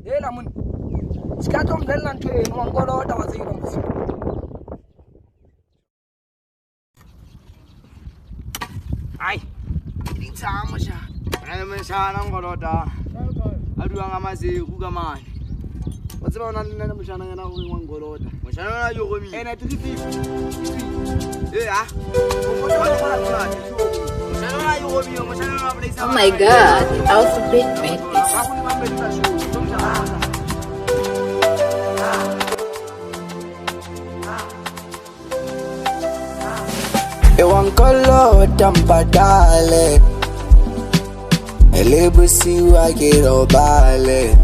Hela mun. Skato mdela ntwe mwangolo da waziro musi. Ai. Ngitsama sha. Ana mshana ngoloda. Aduwa ngamaze kukamani. Watseba ona nna mshana ngana ngoloda. Mshana na yogomi. Ena 350. Ah. Oh my god, the alphabet made this. Ewankolo tampadale Elebusi wakiro bale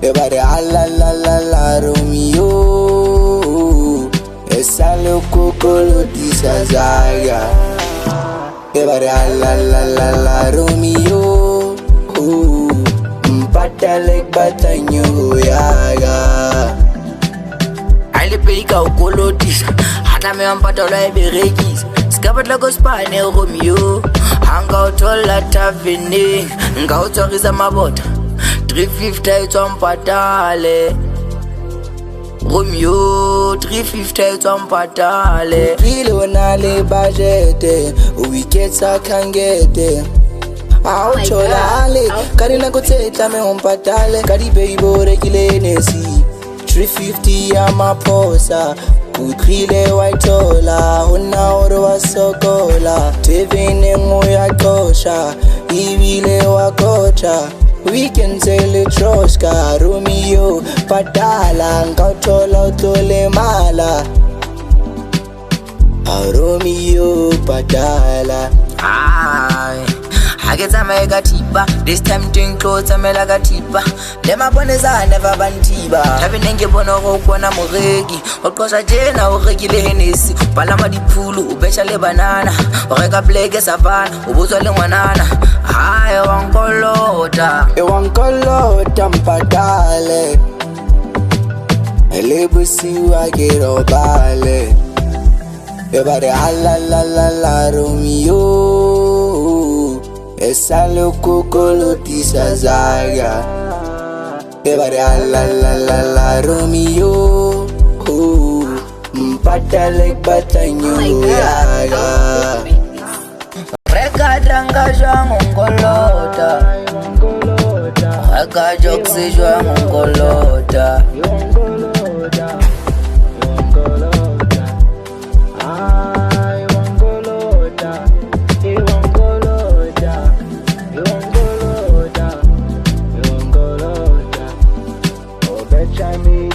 Ebare ala la la la Romeo Esalo kokolo tisazaga Ebare ala la la la Romeo Mpatale batanyo yaga Ale peika ukolotisa hata me ampatola eberekisa skapatla go spane Romeo hanga uthola tavini ngawutswarisa mabota 350 itswampatale Romeo 350 itswampatale Kilo nale budget weeketsa khangete Auchola ale karina kutsetla me umpatale kadi baby rekile nesi 350 ya maposa Kukhile waitola Hona oro wa sokola Tevene nguya kosha Ibile wa kocha Weekend sele troska Romeo Padala Nkautola utole mala Romeo Padala Ay Hageta mega tipa, this time doing clothes I'm like a tipa. Lema boneza never bantiba. Having nenge bono kwana moregi. Okosa jena uregile henesi. Palama di pulu, ubecha le banana. Oreka plege savana, ubuzo le mwanana. Ay, Ewankolota mpadale Elebusi wakiro bale Ebare ala la la la Romeo Esalo kokolo tisazaga Ebare ala la la la Romeo Mpatale batanyo yaga Reka dranga jwa ngolota. Reka jokse jwa ngolota. Chami,